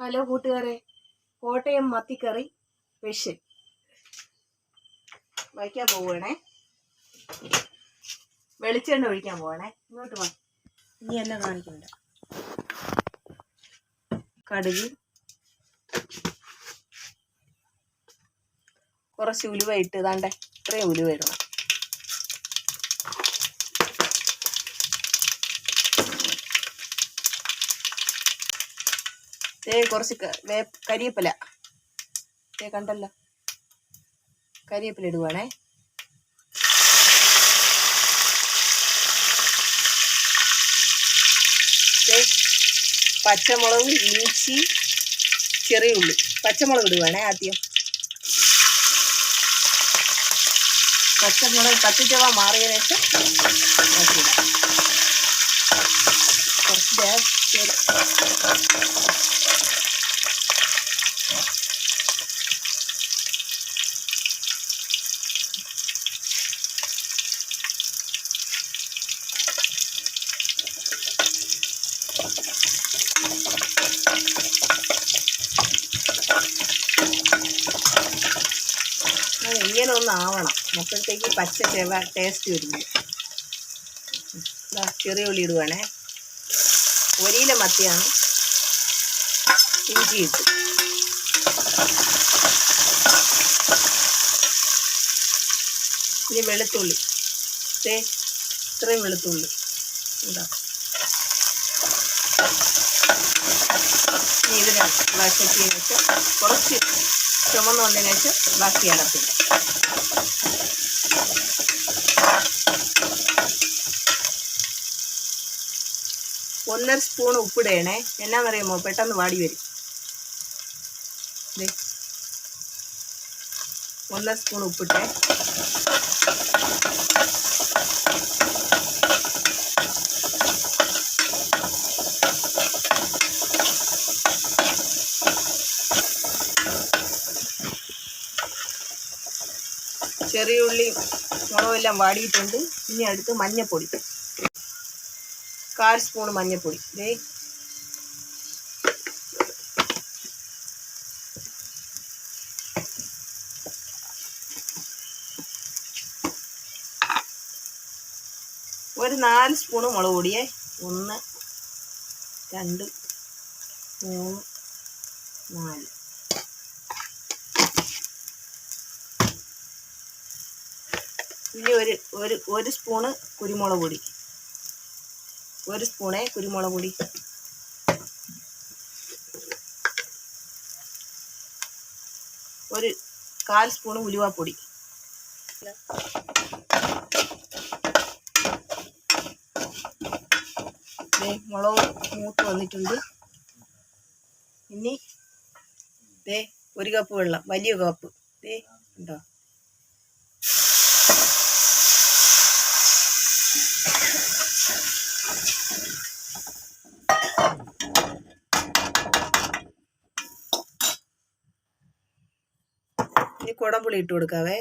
Hello കൂട്ടുകാരെ, Kottayam മത്തിക്കറി special വയ്ക്കാൻ പോവുകയാണേ. വെളിച്ചെണ്ണ ഒഴിക്കാൻ പോവാണേ. ഇങ്ങോട്ട് വാ, ഇനി എല്ലാം കാണിക്കണ്ട. കടുക്, കുറച്ച് ഉലുവ ഇട്ട് താണ്ടെ ഇത്രയും ഉലുവ ഇടണം. കുറച്ച് കരിവേപ്പില കണ്ടല്ലോ, കരിവേപ്പില ഇടുവാണേ. പച്ചമുളക്, ഇഞ്ചി, ചെറിയ ഉള്ളി. പച്ചമുളക് ഇടുവാണേ ആദ്യം. പച്ചമുളക് പച്ചച്ചവ മാറിയതിന് ശേഷം കുറച്ച് ഇങ്ങനെ ഒന്ന് ആവണം. അപ്പോഴത്തേക്ക് പച്ച ചെവ ടേസ്റ്റ് വരുന്നു. ചെറിയ ഉള്ളി ഇടുവാണേ. ഒരിയില മത്തിയാണ്. ഇഞ്ചി ഇട്ടു. ഇനി വെളുത്തുള്ളി, ഇത്രയും വെളുത്തുള്ളി ഉണ്ടോ. ഇനി ഇതിനെ വഴറ്റിയതിന് ശേഷം കുറച്ച് ചുമന്ന് വന്നതിന് ശേഷം ബാക്കി അടപ്പില്ല. ഒന്നര സ്പൂൺ ഉപ്പിടണേ. എന്നാന്നറിയാമോ, പെട്ടെന്ന് വാടി വരും. 1 സ്പൂൺ ഉപ്പിട്ടേ. ചെറിയ ഉള്ളി മുളകെല്ലാം വാടിയിട്ടുണ്ട്. ഇനി അടുത്ത് മഞ്ഞൾപ്പൊടി, 1/4 സ്പൂൺ മഞ്ഞൾപ്പൊടി. ഒരു 4 സ്പൂണ് മുളക് പൊടിയേ. 1 2 3 4. ഇനി ഒരു സ്പൂണ് കുരുമുളക് പൊടി. 1 സ്പൂണേ കുരുമുളക് പൊടി. ഒരു 1/4 സ്പൂണ് ഉലുവാപ്പൊടി. മുളക് മൂത്ത് വന്നിട്ടുണ്ട്. ഇനി 1 കപ്പ് വെള്ളം, വലിയ കപ്പ് ഉണ്ടോ. ഇനി കുടംപുളി ഇട്ട് കൊടുക്കാവേ.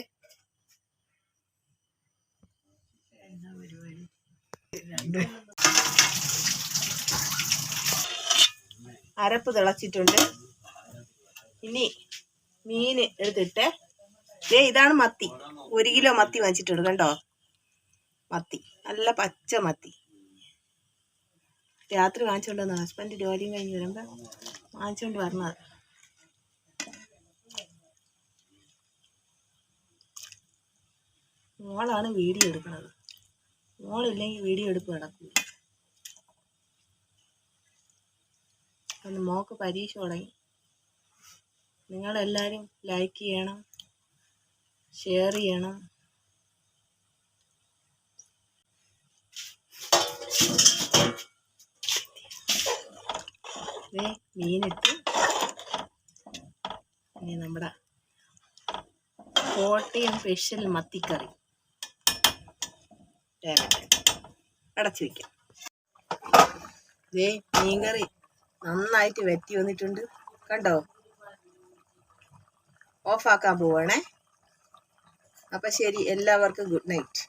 അരപ്പ് തിളച്ചിട്ടുണ്ട്. ഇനി മീൻ എടുത്തിട്ട് ഇതാണ് മത്തി. 1 കിലോ മത്തി വാങ്ങിച്ചിട്ടുണ്ട് കണ്ടോ. മത്തി നല്ല പച്ച മത്തി. രാത്രി വാങ്ങിച്ചോണ്ട് വന്ന, ഹസ്ബൻഡ് ജോലിയും കഴിഞ്ഞ് വരുമ്പോൾ വാങ്ങിച്ചോണ്ട് വരണത്. മോളാണ് വീഡിയോ എടുക്കുന്നത്. മോളില്ലെങ്കിൽ വീഡിയോ എടുപ്പ് നടക്കില്ല. അന്ന് മോക്ക് പരീക്ഷ തുടങ്ങി. നിങ്ങളെല്ലാവരും ലൈക്ക് ചെയ്യണം, ഷെയർ ചെയ്യണം. മീനിട്ട് ഇനി നമ്മുടെ കോട്ടയം സ്പെഷ്യൽ മത്തിക്കറി അടച്ചു വയ്ക്കാം. മീൻകറി നന്നായിട്ട് വറ്റി വന്നിട്ടുണ്ട് കണ്ടോ. ഓഫാക്കാൻ പോവാണേ. അപ്പം ശരി, എല്ലാവർക്കും ഗുഡ് നൈറ്റ്.